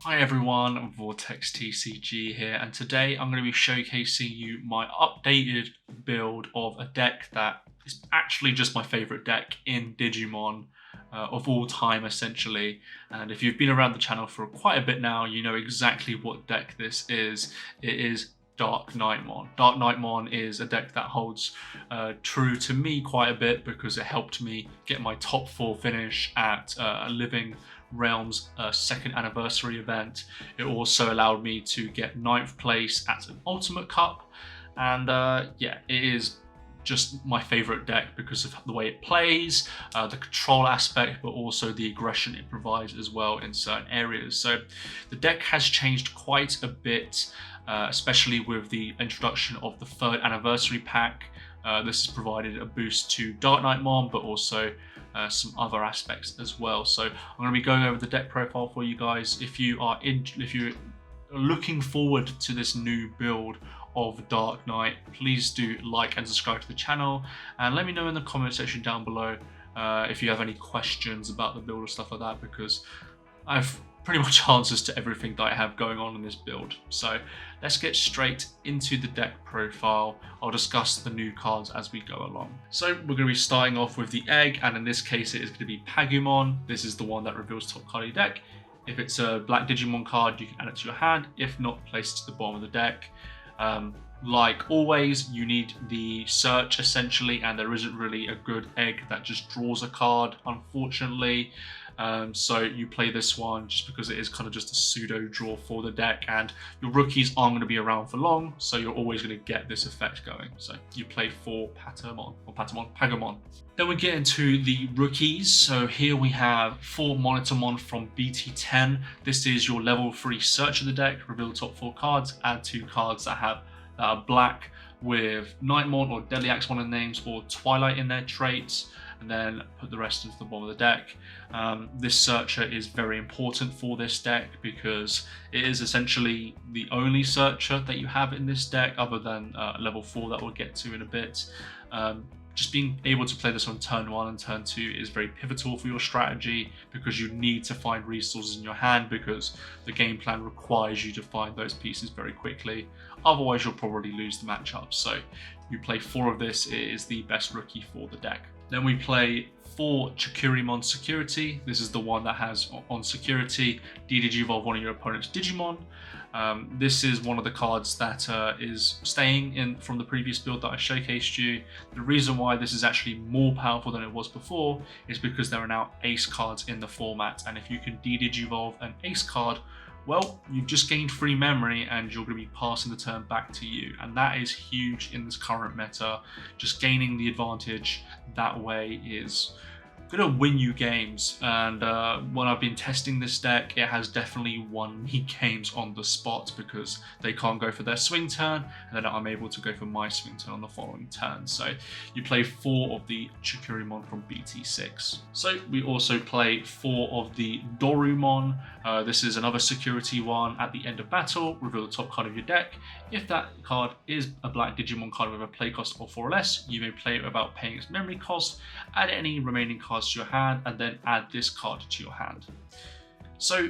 Hi everyone, VortexTCG here, and today I'm going to be showcasing you my updated build of a deck that is actually just my favourite deck in Digimon of all time, essentially. And if you've been around the channel for quite a bit now, you know exactly what deck this is. It is DarkKnightmon. DarkKnightmon is a deck that holds true to me quite a bit because it helped me get my top 4 finish at a Living Realms second anniversary event. It also allowed me to get 9th place at an Ultimate Cup, and yeah, it is just my favorite deck because of the way it plays, the control aspect, but also the aggression it provides as well in certain areas. So the deck has changed quite a bit, especially with the introduction of the 3rd anniversary pack. This has provided a boost to DarkKnightmon, but also some other aspects as well. So I'm going to be going over the deck profile for you guys. If you're looking forward to this new build of Dark Knight, please do like and subscribe to the channel, and let me know in the comment section down below if you have any questions about the build or stuff like that, because I've pretty much answers to everything that I have going on in this build. So let's get straight into the deck profile. I'll discuss the new cards as we go along. So we're going to be starting off with the egg, and in this case it is going to be Pagumon. This is the one that reveals top card of your deck. If it's a black Digimon card, you can add it to your hand. If not, place it to the bottom of the deck. Like always, you need the search essentially, and there isn't really a good egg that just draws a card, unfortunately. So you play this one just because it is kind of just a pseudo draw for the deck, and your rookies aren't going to be around for long, so you're always going to get this effect going. So you play 4 Pagumon. Then we get into the rookies. So here we have 4 Monitormon from BT10. This is your level 3 search of the deck. Reveal the top 4 cards, add 2 cards that are black with Nightmon or Deadly Axemon in names, or Twilight in their traits, and then put the rest into the bottom of the deck. This searcher is very important for this deck because it is essentially the only searcher that you have in this deck, other than level 4 that we'll get to in a bit. Just being able to play this on turn 1 and turn 2 is very pivotal for your strategy, because you need to find resources in your hand, because the game plan requires you to find those pieces very quickly. Otherwise you'll probably lose the matchup. So you play 4 of this, it is the best rookie for the deck. Then we play 4 Chikurimon Security. This is the one that has on security, de-digivolve one of your opponent's Digimon. This is one of the cards that is staying in from the previous build that I showcased you. The reason why this is actually more powerful than it was before is because there are now ace cards in the format, and if you can de-digivolve an ace card, well, you've just gained free memory and you're going to be passing the turn back to you, and that is huge in this current meta. Just gaining the advantage that way is going to win you games, and when I've been testing this deck, it has definitely won me games on the spot, because they can't go for their swing turn, and then I'm able to go for my swing turn on the following turn. So you play 4 of the Chikurimon from BT6. So we also play 4 of the Dorumon. This is another security one. At the end of battle, reveal the top card of your deck. If that card is a black Digimon card with a play cost of 4 or less, you may play it without paying its memory cost, add any remaining cards to your hand, and then add this card to your hand. So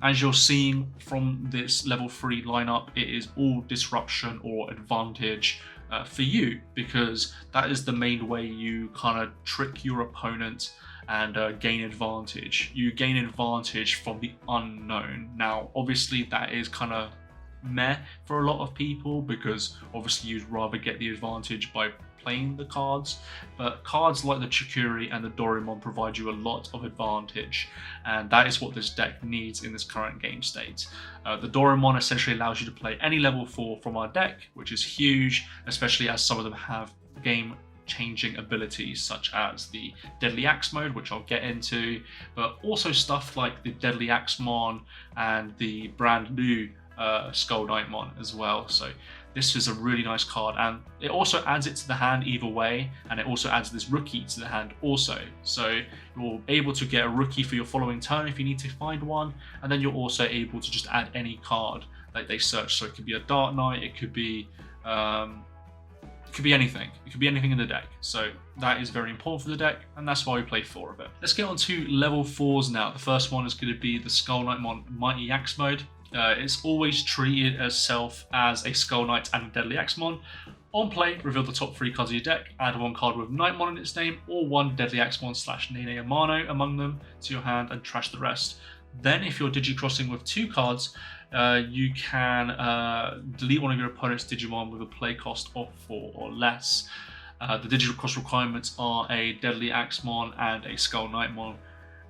as you're seeing from this level 3 lineup, it is all disruption or advantage for you, because that is the main way you kind of trick your opponent and gain advantage. You gain advantage from the unknown. Now obviously that is kind of meh for a lot of people, because obviously you'd rather get the advantage by playing the cards, but cards like the Chikuri and the Dorumon provide you a lot of advantage, and that is what this deck needs in this current game state. The Dorumon essentially allows you to play any level 4 from our deck, which is huge, especially as some of them have game changing abilities such as the Deadly Axe mode, which I'll get into, but also stuff like the Deadly Axemon and the brand new Skull Knightmon as well. So this is a really nice card, and it also adds it to the hand either way, and it also adds this rookie to the hand also. So you're able to get a rookie for your following turn if you need to find one, and then you're also able to just add any card that they search. So it could be a Dark Knight, it could be could be anything. It could be anything in the deck. So that is very important for the deck, and that's why we play 4 of it. Let's get on to level 4s now. The first one is going to be the Skullknightmon Mighty Axe mode. It's always treated itself as a Skull Knight and a Deadly Axemon. On play, reveal the top 3 cards of your deck, add 1 card with Knightmon in its name, or 1 Deadly Axemon / Nene Amano among them to your hand, and trash the rest. Then, if you're Digicrossing with 2 cards, you can delete one of your opponent's Digimon with a play cost of 4 or less. The Digicross requirements are a Deadly Axemon and a Skullknightmon.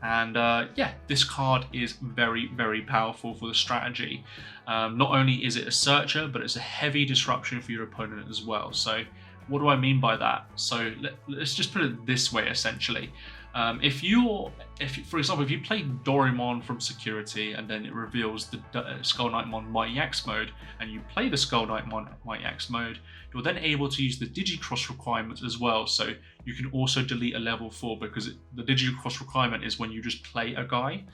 And yeah, this card is very, very powerful for the strategy. Not only is it a searcher, but it's a heavy disruption for your opponent as well. So what do I mean by that? So let's just put it this way, essentially. For example, if you play Doraemon from Security and then it reveals the Skullknightmon Mighty Axe mode, and you play the Skullknightmon Mighty Axe mode, you're then able to use the Digicross requirements as well. So you can also delete a level 4 because the Digicross requirement is when you just play a guy.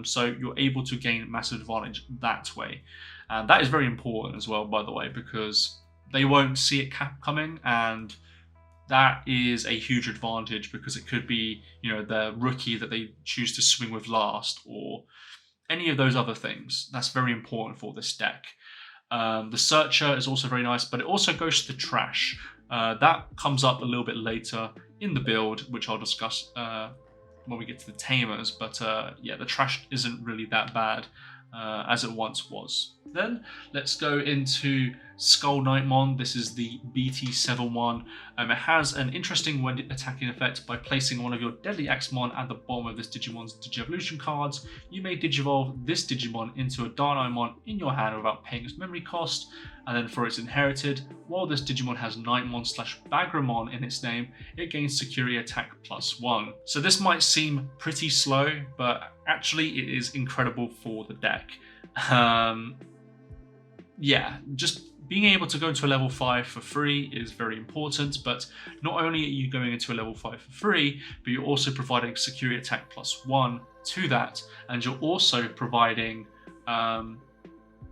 So you're able to gain massive advantage that way. And that is very important as well, by the way, because they won't see it coming, and that is a huge advantage because it could be, you know, the rookie that they choose to swing with last, or any of those other things. That's very important for this deck. The Searcher is also very nice, but it also goes to the trash. That comes up a little bit later in the build, which I'll discuss when we get to the Tamers. But yeah, the trash isn't really that bad as it once was. Then let's go into Skullknightmon. This is the BT14. It has an interesting when attacking effect. By placing one of your Deadly Axemon at the bottom of this Digimon's Digievolution cards, you may Digivolve this Digimon into a DarkKnightmon in your hand without paying its memory cost. And then for its inherited, while this Digimon has Knightmon / Bagramon in its name, it gains Security Attack +1. So this might seem pretty slow, but actually it is incredible for the deck. Yeah, just being able to go into a level 5 for free is very important, but not only are you going into a level 5 for free, but you're also providing Security Attack +1 to that, and you're also providing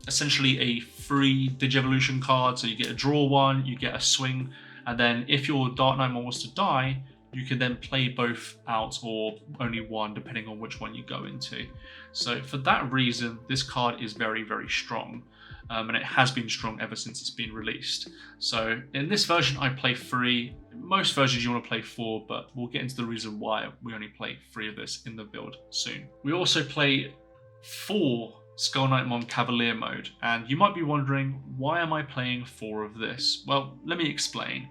essentially a free Digievolution card. So you get a draw 1, you get a swing, and then if your DarkKnightmon was to die, you can then play both out or only one, depending on which one you go into. So for that reason, this card is very, very strong. And it has been strong ever since it's been released. So in this version, I play 3. Most versions you want to play 4, but we'll get into the reason why we only play 3 of this in the build soon. We also play 4 Skullknightmon Cavalier mode, and you might be wondering, why am I playing 4 of this? Well, let me explain.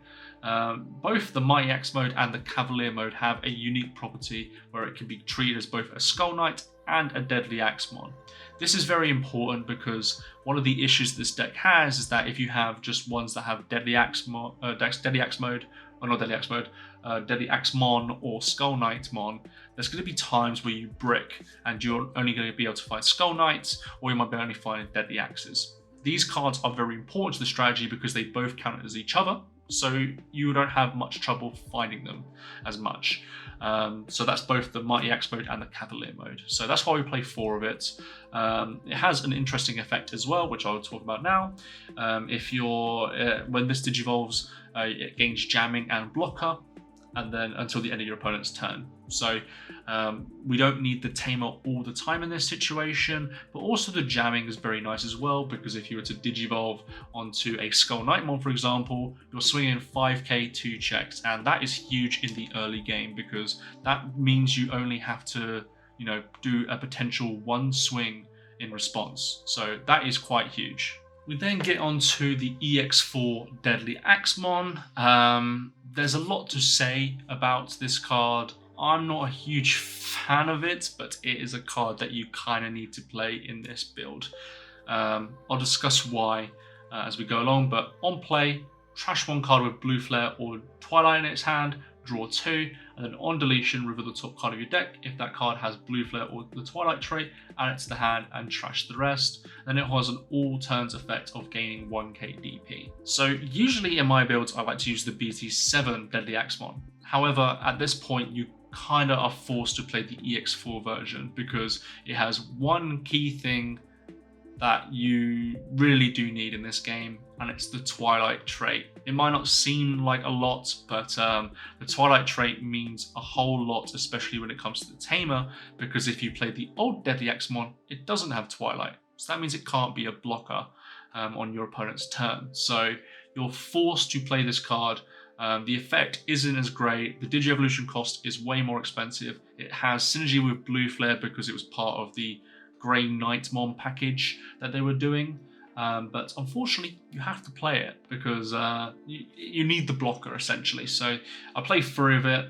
Both the Mighty Axe mode and the Cavalier mode have a unique property where it can be treated as both a Skull Knight and a Deadly Axemon. This is very important because one of the issues this deck has is that if you have just ones that have Deadly Axemon or Skull Knightmon, there's going to be times where you brick and you're only going to be able to find Skull Knights, or you might be only finding Deadly Axes. These cards are very important to the strategy because they both count as each other, so you don't have much trouble finding them as much. So that's both the Mighty Axe mode and the Cavalier mode. So that's why we play 4 of it. It has an interesting effect as well, which I'll talk about now. If you're when this digivolves, it gains jamming and blocker, and then until the end of your opponent's turn. So we don't need the Tamer all the time in this situation, but also the jamming is very nice as well, because if you were to digivolve onto a Skullknightmon, for example, you're swinging 5k 2 checks, and that is huge in the early game because that means you only have to, you know, do a potential 1 swing in response. So that is quite huge. We then get on to the EX4 Deadly Axemon. There's a lot to say about this card. I'm not a huge fan of it, but it is a card that you kind of need to play in this build. I'll discuss why as we go along, but on play, trash 1 card with Blue Flare or Twilight in its hand, draw 2, and then on deletion, reveal the top card of your deck. If that card has Blue Flare or the Twilight trait, add it to the hand and trash the rest. Then it has an all turns effect of gaining 1k DP. So usually in my builds, I like to use the BT7 Deadly Axemon. However, at this point, you kind of are forced to play the EX4 version because it has one key thing that you really do need in this game, and it's the Twilight trait. It might not seem like a lot, but the Twilight trait means a whole lot, especially when it comes to the Tamer, because if you play the old DarkKnightmon, it doesn't have Twilight. So that means it can't be a blocker on your opponent's turn. So you're forced to play this card. The effect isn't as great. The Digi-Evolution cost is way more expensive. It has synergy with Blue Flare because it was part of the Grey Knightmon package that they were doing. But unfortunately, you have to play it because you need the blocker, essentially. So I play 3 of it.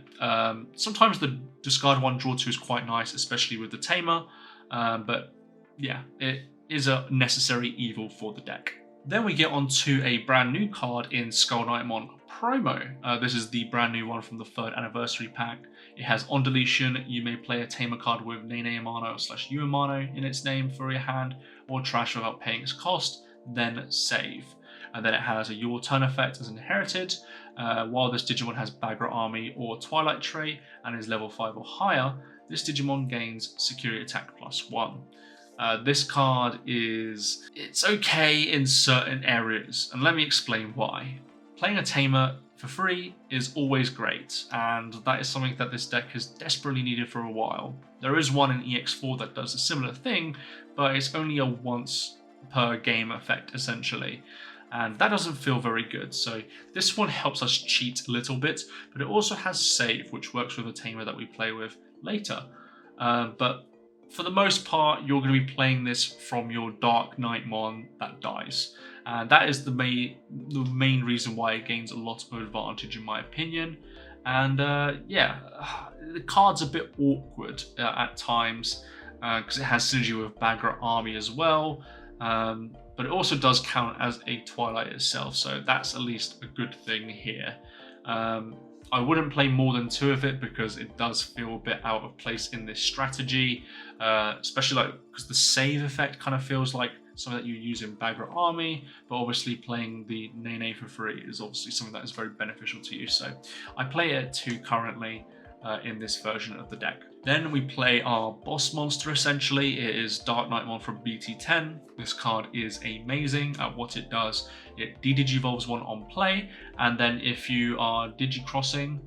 Sometimes the discard 1, draw 2 is quite nice, especially with the Tamer. But yeah, it is a necessary evil for the deck. Then we get on to a brand new card in Skull Knightmon promo. This is the brand new one from the 3rd anniversary pack. It has on deletion, you may play a Tamer card with Nene Amano / U Amano in its name for your hand, or trash without paying its cost, then save. And then it has a your turn effect as inherited. While this Digimon has Bagra Army or Twilight trait and is level 5 or higher, this Digimon gains security attack +1. This card it's okay in certain areas, and let me explain why. Playing a Tamer for free is always great, and that is something that this deck has desperately needed for a while. There is one in EX4 that does a similar thing, but it's only a once per game effect essentially, and that doesn't feel very good. So this one helps us cheat a little bit, but it also has save, which works with a Tamer that we play with later. But for the most part, you're going to be playing this from your DarkKnightmon that dies. And that is the main reason why it gains a lot of advantage, in my opinion. And yeah, the card's a bit awkward at times because it has synergy with Bagra Army as well. But it also does count as a Twilight itself, so that's at least a good thing here. I wouldn't play more than 2 of it because it does feel a bit out of place in this strategy, especially because the save effect kind of feels like something that you use in Bagra Army, but obviously playing the Nene for free is obviously something that is very beneficial to you. So I play it 2 currently in this version of the deck. Then we play our boss monster essentially. It is DarkKnightmon from BT10. This card is amazing at what it does. It de-digivolves 1 on play, and then if you are digi-crossing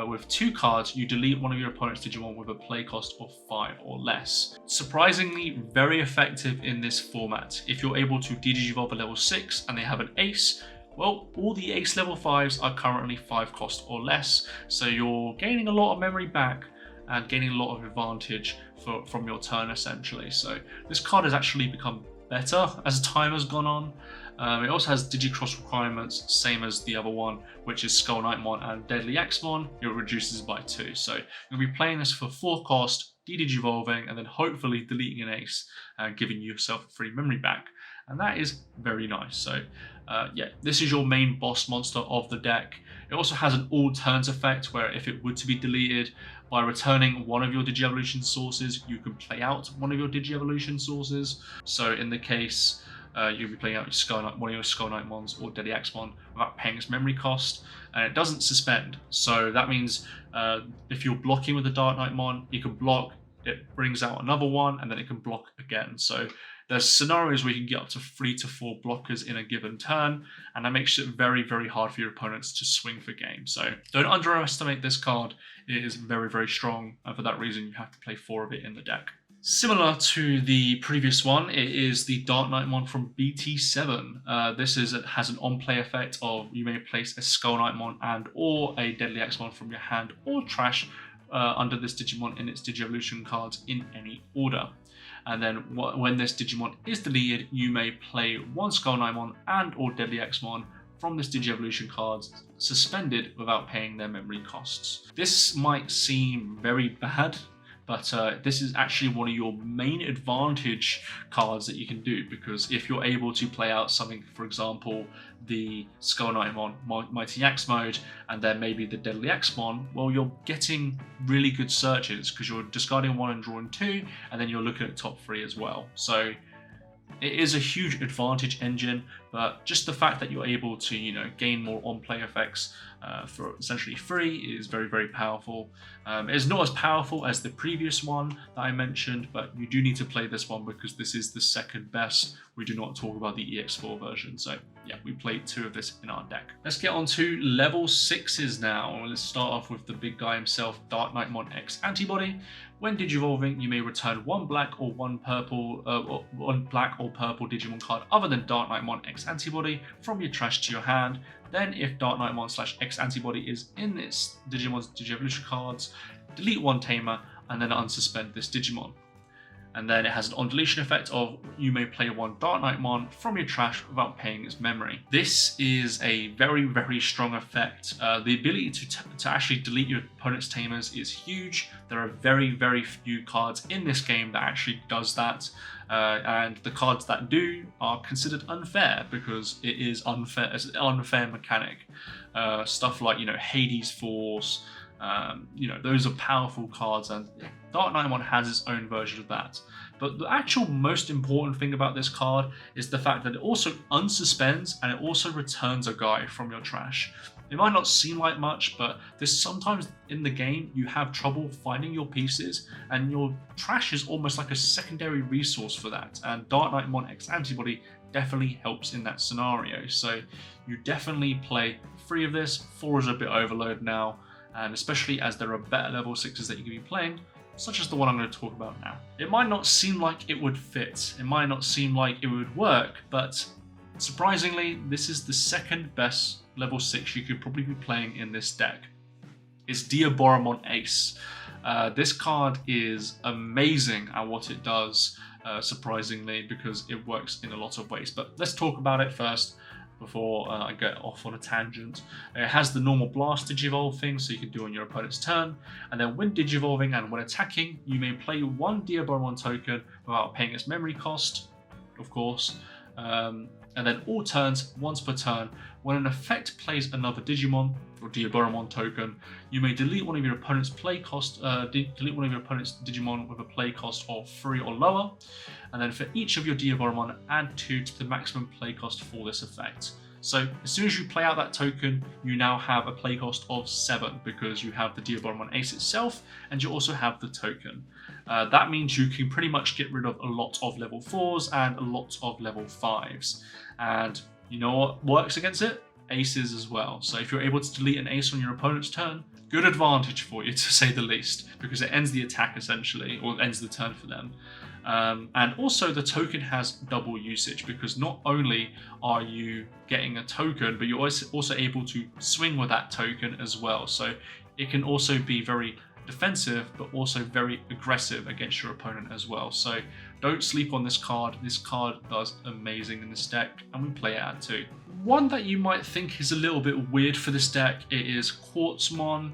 with 2 cards, you delete one of your opponent's Digimon with a play cost of 5 or less. Surprisingly, very effective in this format. If you're able to de-digivolve a level 6 and they have an ace, well, all the ace level 5s are currently 5 cost or less, so you're gaining a lot of memory back and gaining a lot of advantage from your turn essentially. So this card has actually become better as time has gone on. It also has Digicross requirements, same as the other one, which is Skull Knightmon and Deadly Xmon. It reduces by 2. So you'll be playing this for 4 cost, de-digivolving, and then hopefully deleting an ace and giving yourself free memory back. And that is very nice. So yeah, this is your main boss monster of the deck. It also has an all turns effect where if it were to be deleted, by returning one of your Digi-Evolution sources, you can play out one of your Digi-Evolution sources. So in the case, you'll be playing out one of your Skull Knightmons or Deadly Xmon without paying its memory cost, and it doesn't suspend. So that means if you're blocking with the DarkKnightmon, you can block, it brings out another one, and then it can block again. So there's scenarios where you can get up to 3 to 4 blockers in a given turn, and that makes it very, very hard for your opponents to swing for game. So don't underestimate this card. It is very, very strong, and for that reason, you have to play 4 of it in the deck. Similar to the previous one, it is the DarkKnightmon from BT7. This has an on-play effect of you may place a Skull Knightmon and or a Deadly Xmon from your hand or trash under this Digimon in its Digi-Evolution cards in any order. And then when this Digimon is deleted, you may play 1 Skull Knightmon and or Deadly Xmon from this Digi-Evolution cards suspended without paying their memory costs. This might seem very bad, but this is actually one of your main advantage cards that you can do, because if you're able to play out something, for example, the Skull Knightmon Mighty Axe mode, and then maybe the Deadly Xmon, well, you're getting really good searches because you're discarding 1 and drawing 2, and then you're looking at top 3 as well. So It is a huge advantage engine, but just the fact that you're able to, you know, gain more on-play effects for essentially free is very, very powerful. It's not as powerful as the previous one that I mentioned, but you do need to play this one because this is the second best. We do not talk about the EX4 version, so yeah, we played 2 of this in our deck. Let's get on to level 6s now. Let's start off with the big guy himself, DarkKnightmon X Antibody. When digivolving, you may return one black or one purple Digimon card other than DarkKnightmon X Antibody from your trash to your hand. Then, if DarkKnightmon/X Antibody is in its Digimon's Digievolution cards, delete one Tamer and then unsuspend this Digimon. And then it has an on-deletion effect of you may play one DarkKnightmon from your trash without paying its memory. This is a very, very strong effect. The ability to actually delete your opponent's Tamers is huge. There are very, very few cards in this game that actually does that. And the cards that do are considered unfair because it is unfair. It's an unfair mechanic. Stuff like, you know, Hades Force, you know, those are powerful cards, and DarkKnightmon has its own version of that. But the actual most important thing about this card is the fact that it also unsuspends and it also returns a guy from your trash. It might not seem like much, but there's sometimes in the game you have trouble finding your pieces, and your trash is almost like a secondary resource for that. And DarkKnightmon X Antibody definitely helps in that scenario. So you definitely play 3 of this. 4 is a bit overload now, and especially as there are better level 6s that you can be playing, such as the one I'm going to talk about now. It might not seem like it would fit, it might not seem like it would work, but surprisingly, this is the second best level 6 you could probably be playing in this deck. It's Diaboromon Ace. This card is amazing at what it does, surprisingly, because it works in a lot of ways. But let's talk about it first before I get off on a tangent. It has the normal blast digivolve thing, so you can do on your opponent's turn, and then when digivolving and when attacking, you may play one Diaboromon token without paying its memory cost, of course, and then all turns, once per turn, when an effect plays another Digimon or Diaboromon token, you may delete one of your opponent's play cost, delete one of your opponent's Digimon with a play cost of 3 or lower, and then for each of your Diaboromon, add 2 to the maximum play cost for this effect. So as soon as you play out that token, you now have a play cost of 7 because you have the Diaboromon Ace itself and you also have the token. That means you can pretty much get rid of a lot of level 4s and a lot of level 5s. And you know what works against it? Aces as well. So if you're able to delete an ace on your opponent's turn, good advantage for you, to say the least, because it ends the attack essentially, or ends the turn for them. And also the token has double usage, because not only are you getting a token, but you're also able to swing with that token as well. So it can also be very defensive, but also very aggressive against your opponent as well. So don't sleep on this card. This card does amazing in this deck, and we play it at 2. One that you might think is a little bit weird for this deck, it is QuartzMon.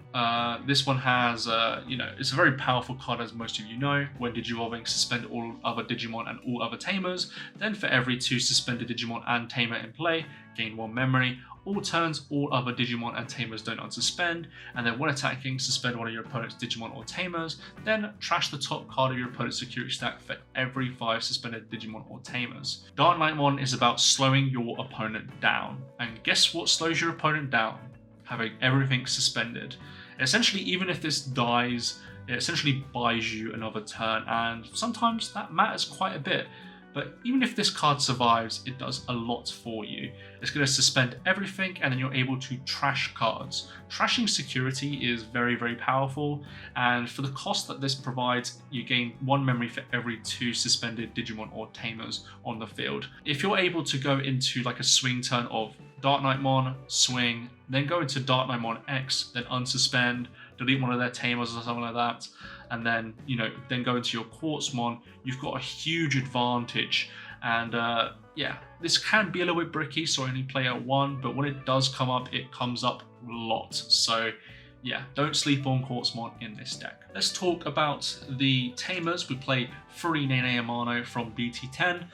This one has, you know, it's a very powerful card, as most of you know. When digivolving, suspend all other Digimon and all other Tamers. Then for every 2 suspended Digimon and Tamer in play, gain 1 memory. All turns, all other Digimon and Tamers don't unsuspend, and then when attacking, suspend one of your opponent's Digimon or Tamers, then trash the top card of your opponent's security stack for every 5 suspended Digimon or Tamers. DarkKnightmon is about slowing your opponent down, and guess what slows your opponent down? Having everything suspended. Essentially, even if this dies, it essentially buys you another turn, and sometimes that matters quite a bit. But even if this card survives, it does a lot for you. It's going to suspend everything, and then you're able to trash cards. Trashing security is very, very powerful, and for the cost that this provides, you gain 1 memory for every 2 suspended Digimon or Tamers on the field. If you're able to go into like a swing turn of DarkKnightmon, swing, then go into DarkKnightmon X, then unsuspend, delete one of their Tamers or something like that, and then, you know, then go into your QuartzMon, you've got a huge advantage. And yeah, this can be a little bit bricky, so I only play at 1, but when it does come up, it comes up a lot. So yeah, don't sleep on QuartzMon in this deck. Let's talk about the Tamers. We play 3 Nene Amano from BT10.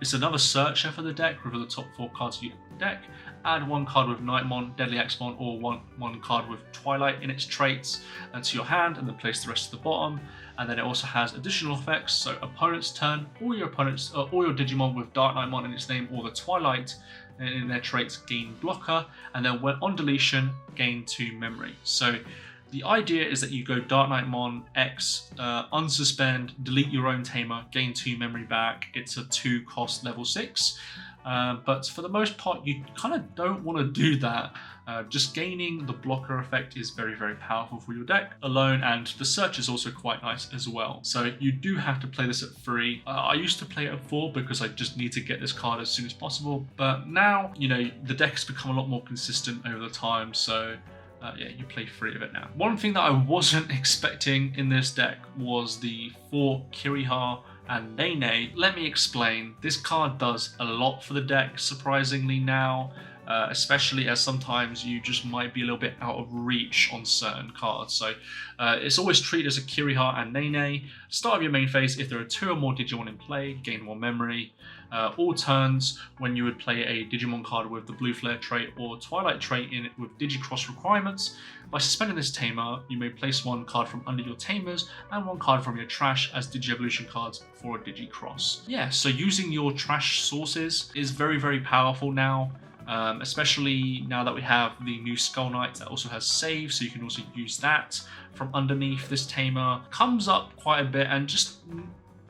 It's another searcher for the deck. Reveal the top 4 cards deck. Add 1 card with Knightmon, Deadly Axemon, or one card with Twilight in its traits to your hand, and then place the rest at the bottom. And then it also has additional effects, so opponent's turn, all your Digimon with DarkKnightmon in its name or the Twilight in their traits gain blocker, and then when on deletion, gain 2 memory. So the idea is that you go DarkKnightmon X, unsuspend, delete your own Tamer, gain 2 memory back. It's a 2 cost level 6. But for the most part, you kind of don't want to do that. Just gaining the blocker effect is very, very powerful for your deck alone, and the search is also quite nice as well. So you do have to play this at 3. I used to play it at 4 because I just need to get this card as soon as possible. But now, you know, the deck has become a lot more consistent over the time, so yeah, you play 3 of it now. One thing that I wasn't expecting in this deck was the 4 Kiriha and Nene. Let me explain. This card does a lot for the deck, surprisingly now, especially as sometimes you just might be a little bit out of reach on certain cards. So it's always treated as a Kiriha and Nene. Start of your main phase, if there are 2 or more Digimon in play, gain 1 memory. All turns, when you would play a Digimon card with the Blue Flare trait or Twilight trait in it with Digicross requirements, by suspending this Tamer, you may place 1 card from under your Tamers and 1 card from your trash as Digi-Evolution cards for a Digicross. Yeah, so using your trash sources is very, very powerful now. Especially now that we have the new Skull Knight that also has save, so you can also use that from underneath. This Tamer comes up quite a bit, and just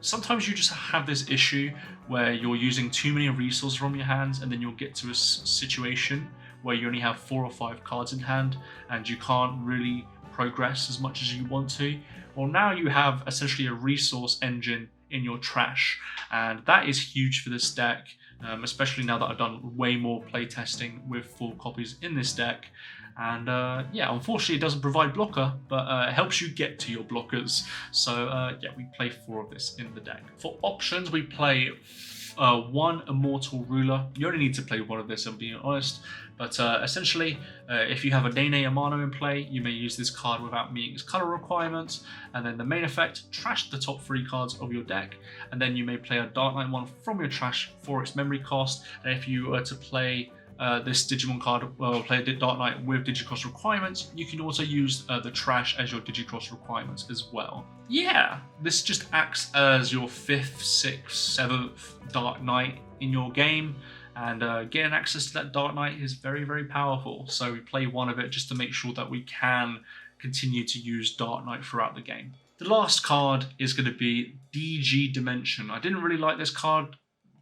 sometimes you just have this issue where you're using too many resources from your hands, and then you'll get to a situation where you only have 4 or 5 cards in hand and you can't really progress as much as you want to. Well, now you have essentially a resource engine in your trash, and that is huge for this deck. Especially now that I've done way more playtesting with 4 copies in this deck. And yeah, unfortunately it doesn't provide blocker, but it helps you get to your blockers. So yeah, we play 4 of this in the deck. For options, we play 1 Immortal Ruler. You only need to play 1 of this, I'm being honest. But essentially, if you have a Nene Amano in play, you may use this card without meeting its color requirements. And then the main effect, trash the top 3 cards of your deck. And then you may play a DarkKnightmon from your trash for its memory cost. And if you were to play this Digimon card, play a Dark Knight with Digicross requirements, you can also use the trash as your Digicross requirements as well. Yeah, this just acts as your 5th, 6th, 7th Dark Knight in your game. And getting access to that Dark Knight is very, very powerful. So we play 1 of it just to make sure that we can continue to use Dark Knight throughout the game. The last card is going to be DG Dimension. I didn't really like this card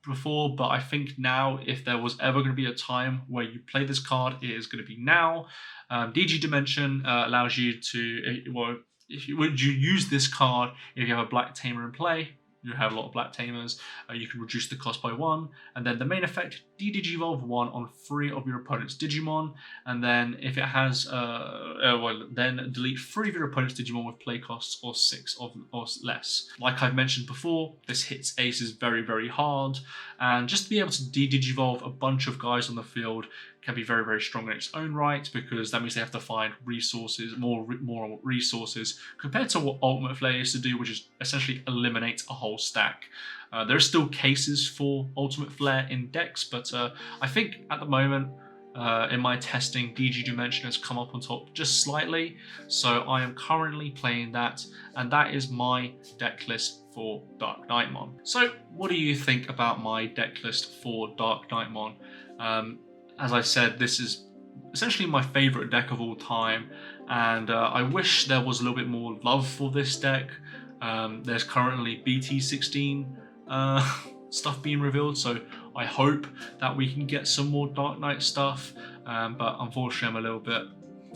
before, but I think now, if there was ever going to be a time where you play this card, it is going to be now. DG Dimension allows you to, well, if you use this card if you have a Black Tamer in play. You have a lot of Black Tamers, you can reduce the cost by 1, and then the main effect, de-Digivolve 1 on 3 of your opponent's Digimon, and then if it has, then delete 3 of your opponent's Digimon with play costs or 6 or less. Like I've mentioned before, this hits aces very, very hard, and just to be able to de-Digivolve a bunch of guys on the field can be very, very strong in its own right, because that means they have to find resources, more resources, compared to what Ultimate Flare used to do, which is essentially eliminate a whole stack. There are still cases for Ultimate Flare in decks, but I think at the moment, in my testing, DG Dimension has come up on top just slightly, so I am currently playing that, and that is my deck list for DarkKnightmon. So what do you think about my deck list for DarkKnightmon? As I said, this is essentially my favourite deck of all time, and I wish there was a little bit more love for this deck. There's currently BT14 stuff being revealed, so I hope that we can get some more Dark Knight stuff, but unfortunately I'm a little bit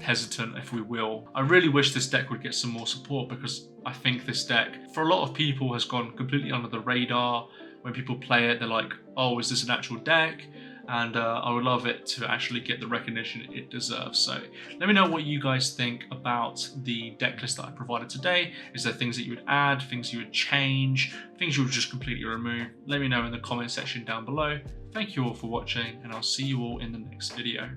hesitant, if we will. I really wish this deck would get some more support, because I think this deck, for a lot of people, has gone completely under the radar. When people play it, they're like, oh, is this an actual deck? And I would love it to actually get the recognition it deserves. So let me know what you guys think about the deck list that I provided today. Is there things that you would add, things you would change, things you would just completely remove? Let me know in the comment section down below. Thank you all for watching, and I'll see you all in the next video.